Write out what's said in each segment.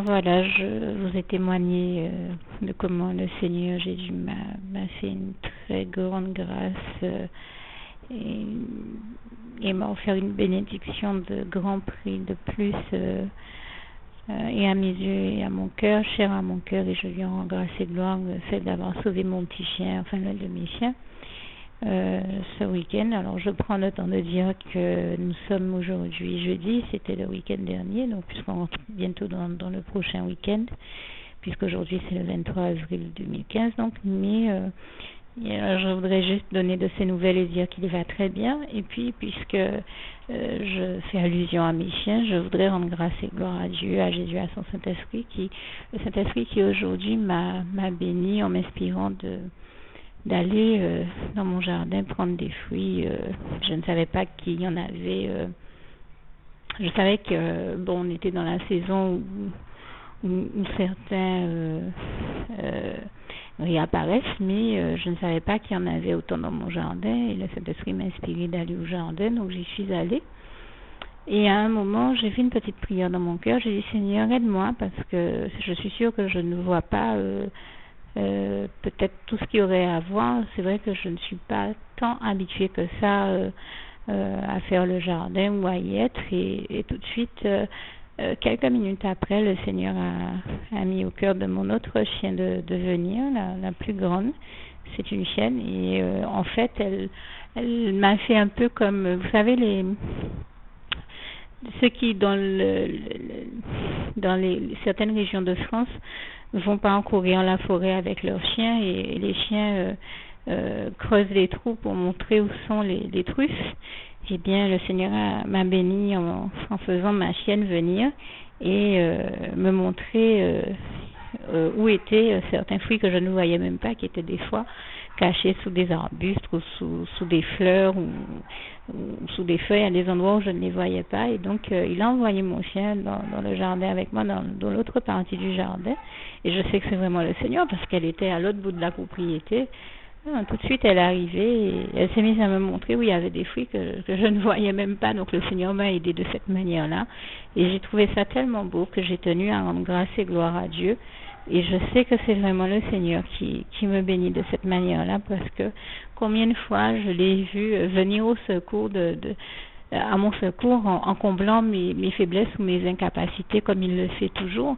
Voilà, je vous ai témoigné de comment le Seigneur Jésus m'a fait une très grande grâce et m'a offert une bénédiction de grand prix de plus et à mes yeux et à mon cœur, cher à mon cœur, et je lui en rends grâce et gloire le fait d'avoir sauvé mon petit chien, enfin l'un de mes chiens, ce week-end. Alors je prends le temps de dire que nous sommes aujourd'hui jeudi, c'était le week-end dernier, donc puisqu'on rentre bientôt dans le prochain week-end, puisqu'aujourd'hui c'est le 23 avril 2015, donc, mais je voudrais juste donner de ces nouvelles et dire qu'il va très bien. Et puis, puisque je fais allusion à mes chiens, je voudrais rendre grâce et gloire à Dieu, à Jésus, à son Saint-Esprit, le Saint-Esprit qui aujourd'hui m'a béni en m'inspirant d'aller dans mon jardin prendre des fruits. Je ne savais pas qu'il y en avait. Je savais que on était dans la saison où certains réapparaissent, mais je ne savais pas qu'il y en avait autant dans mon jardin. Et le Saint-Esprit m'a inspiré d'aller au jardin, donc j'y suis allée. Et à un moment, j'ai fait une petite prière dans mon cœur. J'ai dit, Seigneur, aide-moi, parce que je suis sûre que je ne vois pas peut-être tout ce qu'il y aurait à voir. C'est vrai que je ne suis pas tant habituée que ça à faire le jardin ou à y être. Et tout de suite, quelques minutes après, le Seigneur a mis au cœur de mon autre chien de venir, la plus grande. C'est une chienne et en fait, elle m'a fait un peu comme, vous savez, ceux qui dans certaines régions de France vont pas courir la forêt avec leurs chiens et les chiens creusent les trous pour montrer où sont les truffes. Eh bien, le Seigneur m'a béni en faisant ma chienne venir et me montrer où étaient certains fruits que je ne voyais même pas, qui étaient des fois cachés sous des arbustes ou sous des fleurs ou sous des feuilles à des endroits où je ne les voyais pas. Et donc, il a envoyé mon chien dans le jardin avec moi, dans l'autre partie du jardin. Et je sais que c'est vraiment le Seigneur parce qu'elle était à l'autre bout de la propriété. Tout de suite, elle est arrivée et elle s'est mise à me montrer où il y avait des fruits que je ne voyais même pas. Donc, le Seigneur m'a aidé de cette manière-là. Et j'ai trouvé ça tellement beau que j'ai tenu à rendre grâce et gloire à Dieu. Et je sais que c'est vraiment le Seigneur qui me bénit de cette manière-là parce que combien de fois je l'ai vu venir au secours à mon secours en comblant mes faiblesses ou mes incapacités comme il le fait toujours.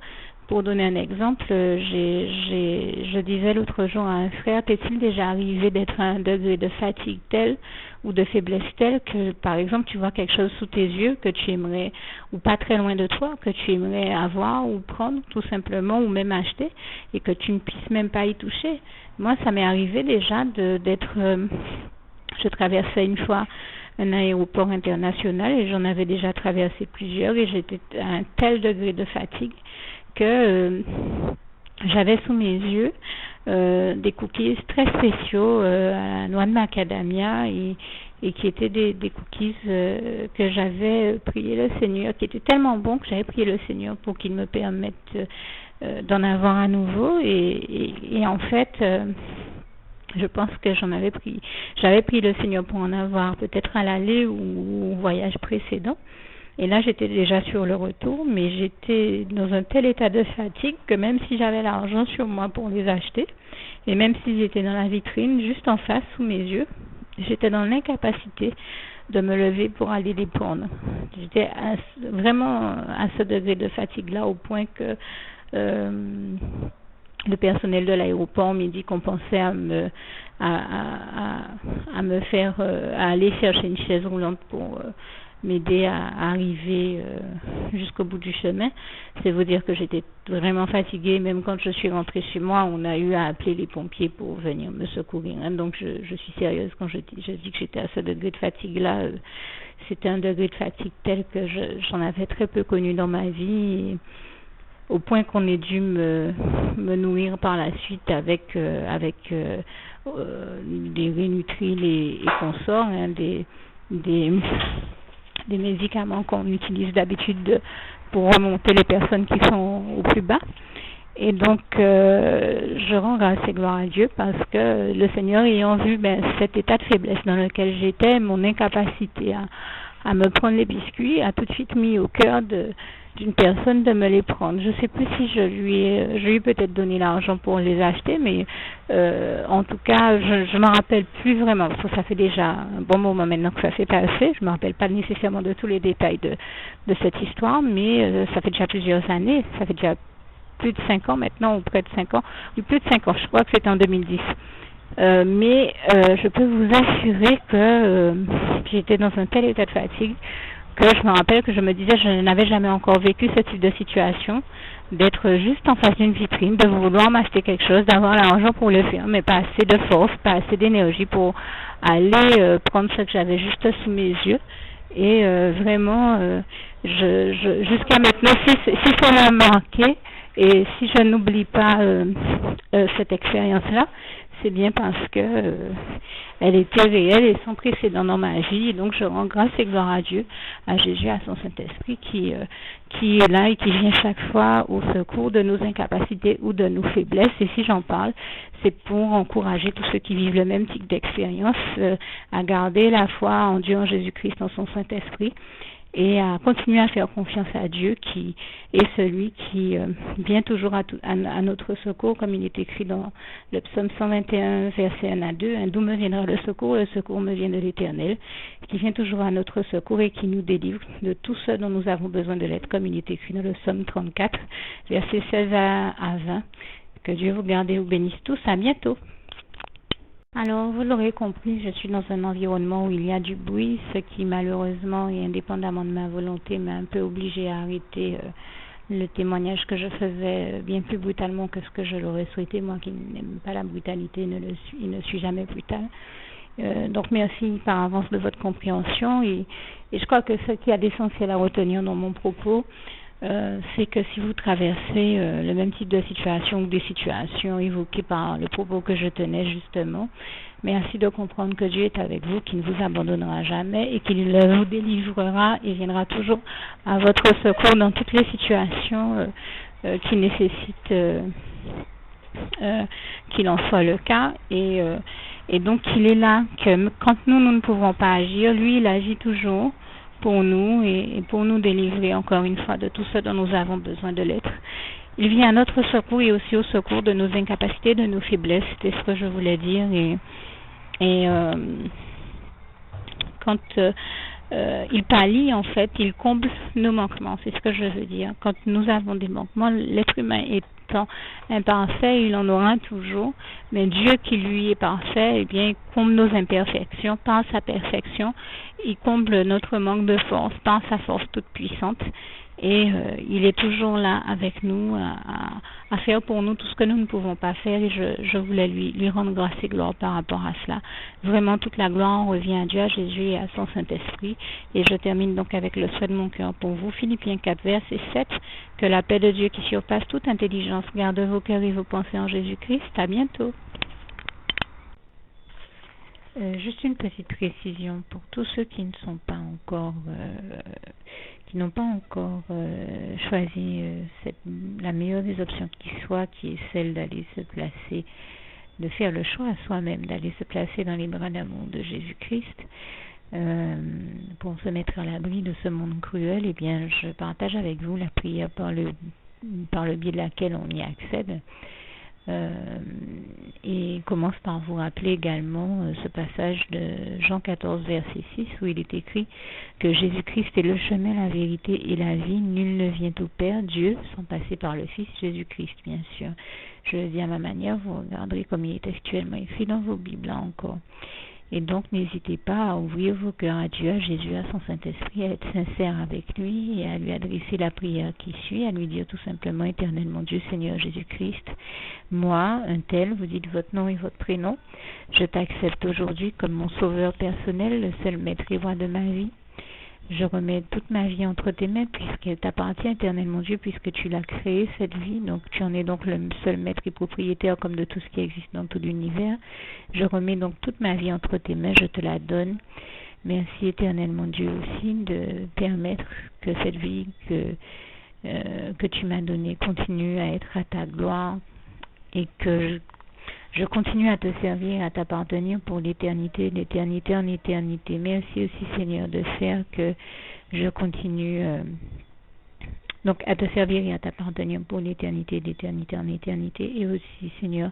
Pour donner un exemple, je disais l'autre jour à un frère, t'est-il déjà arrivé d'être à un degré de fatigue tel ou de faiblesse telle que, par exemple, tu vois quelque chose sous tes yeux que tu aimerais, ou pas très loin de toi, que tu aimerais avoir ou prendre tout simplement, ou même acheter, et que tu ne puisses même pas y toucher. Moi, ça m'est arrivé déjà je traversais une fois un aéroport international et j'en avais déjà traversé plusieurs et j'étais à un tel degré de fatigue que j'avais sous mes yeux des cookies très spéciaux à la noix de macadamia et qui étaient des cookies que j'avais prié le Seigneur, qui étaient tellement bons que j'avais prié le Seigneur pour qu'il me permette d'en avoir à nouveau et en fait je pense que j'avais prié le Seigneur pour en avoir peut-être à l'aller ou au voyage précédent. Et là, j'étais déjà sur le retour, mais j'étais dans un tel état de fatigue que même si j'avais l'argent sur moi pour les acheter, et même s'ils étaient dans la vitrine, juste en face, sous mes yeux, j'étais dans l'incapacité de me lever pour aller les prendre. J'étais vraiment à ce degré de fatigue-là, au point que le personnel de l'aéroport m'a dit qu'on pensait à aller chercher une chaise roulante pour m'aider à arriver jusqu'au bout du chemin. C'est vous dire que j'étais vraiment fatiguée. Même quand je suis rentrée chez moi, on a eu à appeler les pompiers pour venir me secourir. Donc je suis sérieuse quand je dis que j'étais à ce degré de fatigue-là. C'était un degré de fatigue tel que j'en avais très peu connu dans ma vie. Au point qu'on ait dû me nourrir par la suite avec des Rinutril et consorts, des médicaments qu'on utilise d'habitude pour remonter les personnes qui sont au plus bas. Et donc, je rends grâce et gloire à Dieu parce que le Seigneur, ayant vu cet état de faiblesse dans lequel j'étais, mon incapacité à me prendre les biscuits, a tout de suite mis au cœur d'une personne de me les prendre. Je sais plus si je lui ai peut-être donné l'argent pour les acheter, mais en tout cas, je me rappelle plus vraiment, parce que ça fait déjà un bon moment maintenant que ça s'est passé. Je me rappelle pas nécessairement de tous les détails de cette histoire, mais ça fait déjà plusieurs années, ça fait déjà plus de 5 ans maintenant, ou près de 5 ans, ou plus de 5 ans, je crois que c'était en 2010. Mais je peux vous assurer que j'étais dans un tel état de fatigue que je me rappelle que je me disais je n'avais jamais encore vécu ce type de situation, d'être juste en face d'une vitrine, de vouloir m'acheter quelque chose, d'avoir l'argent pour le faire, mais pas assez de force, pas assez d'énergie pour aller prendre ce que j'avais juste sous mes yeux. Et vraiment, jusqu'à maintenant, si ça m'a marqué, et si je n'oublie pas cette expérience-là, c'est bien parce que elle était réelle et sans précédent dans ma vie. Et donc je rends grâce et gloire à Dieu, à Jésus, à son Saint-Esprit qui est là et qui vient chaque fois au secours de nos incapacités ou de nos faiblesses. Et si j'en parle, c'est pour encourager tous ceux qui vivent le même type d'expérience à garder la foi en Dieu, en Jésus-Christ, en son Saint-Esprit, et à continuer à faire confiance à Dieu qui est celui qui vient toujours à notre secours, comme il est écrit dans le psaume 121, verset 1 à 2, « D'où me viendra le secours me vient de l'Éternel, qui vient toujours à notre secours et qui nous délivre de tout ce dont nous avons besoin de l'aide », comme il est écrit dans le psaume 34, verset 16 à 20. Que Dieu vous garde et vous bénisse tous. À bientôt. Alors, vous l'aurez compris, je suis dans un environnement où il y a du bruit, ce qui malheureusement et indépendamment de ma volonté m'a un peu obligée à arrêter le témoignage que je faisais bien plus brutalement que ce que je l'aurais souhaité. Moi qui n'aime pas la brutalité, ne suis jamais brutal. Donc merci par avance de votre compréhension et je crois que ce qui a d'essentiel à retenir dans mon propos, c'est que si vous traversez le même type de situation ou des situations évoquées par le propos que je tenais justement, merci de comprendre que Dieu est avec vous, qu'il ne vous abandonnera jamais et qu'il vous délivrera et viendra toujours à votre secours dans toutes les situations qui nécessitent qu'il en soit le cas et donc il est là que quand nous ne pouvons pas agir, lui il agit toujours pour nous et pour nous délivrer encore une fois de tout ce dont nous avons besoin de l'être. Il vient à notre secours et aussi au secours de nos incapacités, de nos faiblesses, c'était ce que je voulais dire et quand il pallie en fait, il comble nos manquements, c'est ce que je veux dire. Quand nous avons des manquements, l'être humain étant imparfait, il en aura toujours, mais Dieu qui lui est parfait, eh bien, comble nos imperfections par sa perfection, il comble notre manque de force par sa force toute puissante et il est toujours là avec nous à faire pour nous tout ce que nous ne pouvons pas faire et je voulais lui rendre grâce et gloire par rapport à cela. Vraiment toute la gloire revient à Dieu, à Jésus et à son Saint-Esprit et je termine donc avec le souhait de mon cœur pour vous. Philippiens 4 verset 7, que la paix de Dieu qui surpasse toute intelligence garde vos cœurs et vos pensées en Jésus-Christ. À bientôt. Juste une petite précision pour tous ceux qui ne sont pas encore qui n'ont pas encore choisi la meilleure des options qui soit, qui est celle d'aller se placer, de faire le choix à soi-même, d'aller se placer dans les bras d'amour de Jésus-Christ pour se mettre à l'abri de ce monde cruel. Eh bien, je partage avec vous la prière par le biais de laquelle on y accède. Et commence par vous rappeler également ce passage de Jean 14 verset 6 où il est écrit que Jésus-Christ est le chemin, la vérité et la vie, nul ne vient au Père, Dieu, sans passer par le Fils Jésus-Christ, bien sûr. Je le dis à ma manière, vous regarderez comme il est textuellement écrit dans vos Bibles là encore. Et donc, n'hésitez pas à ouvrir vos cœurs à Dieu, à Jésus, à son Saint-Esprit, à être sincère avec lui et à lui adresser la prière qui suit, à lui dire tout simplement, Éternel mon Dieu, Seigneur Jésus-Christ, moi, un tel, vous dites votre nom et votre prénom, je t'accepte aujourd'hui comme mon sauveur personnel, le seul maître et roi de ma vie. Je remets toute ma vie entre tes mains puisqu'elle t'appartient, Éternel mon Dieu, puisque tu l'as créée, cette vie. Donc tu en es donc le seul maître et propriétaire comme de tout ce qui existe dans tout l'univers. Je remets donc toute ma vie entre tes mains, je te la donne. Merci, Éternel mon Dieu, aussi de permettre que cette vie que tu m'as donnée continue à être à ta gloire et que je continue à te servir, à t'appartenir pour l'éternité, d'éternité en éternité. Merci aussi, Seigneur, de faire que je continue Donc, à te servir et à t'appartenir pour l'éternité, d'éternité en éternité. Et aussi, Seigneur,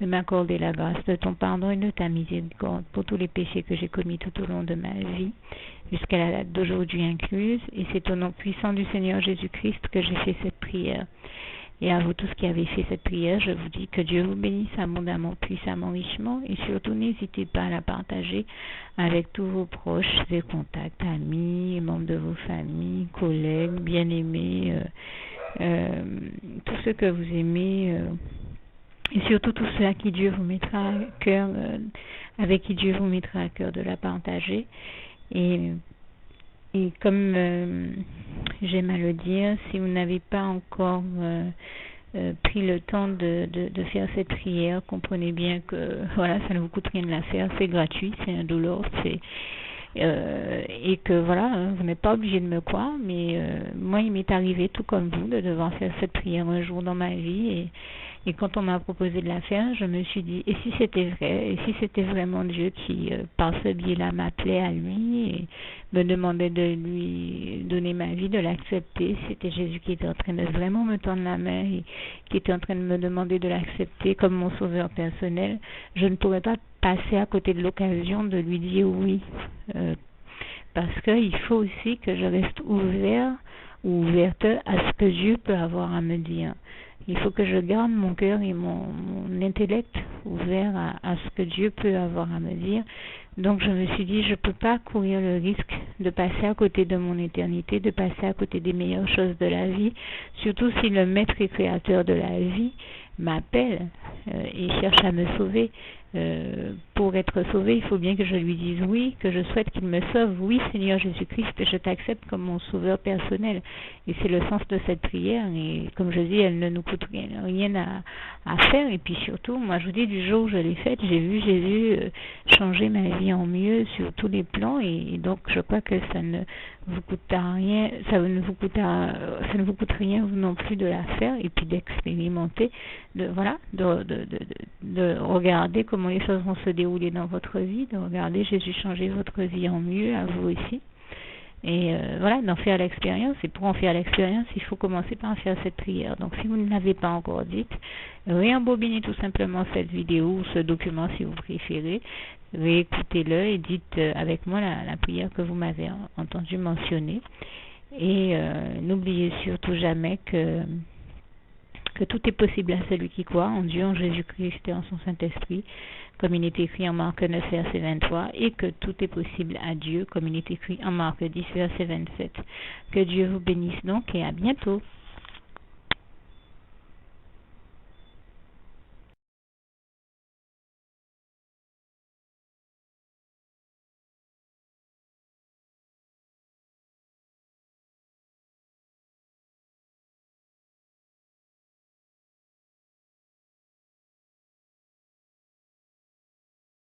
de m'accorder la grâce de ton pardon et de ta miséricorde pour tous les péchés que j'ai commis tout au long de ma vie, jusqu'à la date d'aujourd'hui incluse. Et c'est au nom puissant du Seigneur Jésus-Christ que j'ai fait cette prière. Et à vous tous qui avez fait cette prière, je vous dis que Dieu vous bénisse abondamment, puissamment, richement. Et surtout, n'hésitez pas à la partager avec tous vos proches et contacts, amis, membres de vos familles, collègues, bien-aimés, tous ceux que vous aimez. Et surtout tous ceux à qui Dieu vous mettra à cœur, avec qui Dieu vous mettra à cœur de la partager. Et comme j'aime à le dire, si vous n'avez pas encore pris le temps de faire cette prière, comprenez bien que voilà, ça ne vous coûte rien de la faire, c'est gratuit, c'est indolore, et que voilà, vous n'êtes pas obligé de me croire, mais moi il m'est arrivé tout comme vous de devoir faire cette prière un jour dans ma vie, et quand on m'a proposé de la faire, je me suis dit, et si c'était vrai, et si c'était vraiment Dieu qui, par ce biais-là, m'appelait à lui et me demandait de lui donner ma vie, de l'accepter, c'était Jésus qui était en train de vraiment me tendre la main et qui était en train de me demander de l'accepter comme mon sauveur personnel, je ne pourrais pas passer à côté de l'occasion de lui dire oui, parce qu'il faut aussi que je reste ouvert ou ouverte à ce que Dieu peut avoir à me dire. Il faut que je garde mon cœur et mon intellect ouvert à ce que Dieu peut avoir à me dire. Donc je me suis dit, je ne peux pas courir le risque de passer à côté de mon éternité, de passer à côté des meilleures choses de la vie, surtout si le maître et créateur de la vie m'appelle et cherche à me sauver. Pour être sauvé, il faut bien que je lui dise oui, que je souhaite qu'il me sauve. Oui, Seigneur Jésus-Christ, je t'accepte comme mon sauveur personnel. Et c'est le sens de cette prière. Et comme je dis, elle ne nous coûte rien à faire. Et puis surtout, moi je vous dis, du jour où je l'ai faite, j'ai vu Jésus changer ma vie en mieux sur tous les plans. Et donc je crois que ça ne vous coûtera rien, ça ne vous coûte rien vous non plus de la faire et puis d'expérimenter, de regarder comment les choses vont se dérouler dans votre vie, de regarder Jésus changer votre vie en mieux, à vous aussi. Et d'en faire l'expérience. Et pour en faire l'expérience, il faut commencer par faire cette prière. Donc si vous ne l'avez pas encore dite, réembobinez tout simplement cette vidéo ou ce document si vous préférez, réécoutez-le et dites avec moi la prière que vous m'avez entendu mentionner. Et n'oubliez surtout jamais que tout est possible à celui qui croit en Dieu, en Jésus-Christ et en son Saint-Esprit, comme il est écrit en Marc 9, verset 23, et que tout est possible à Dieu, comme il est écrit en Marc 10, verset 27. Que Dieu vous bénisse donc et à bientôt.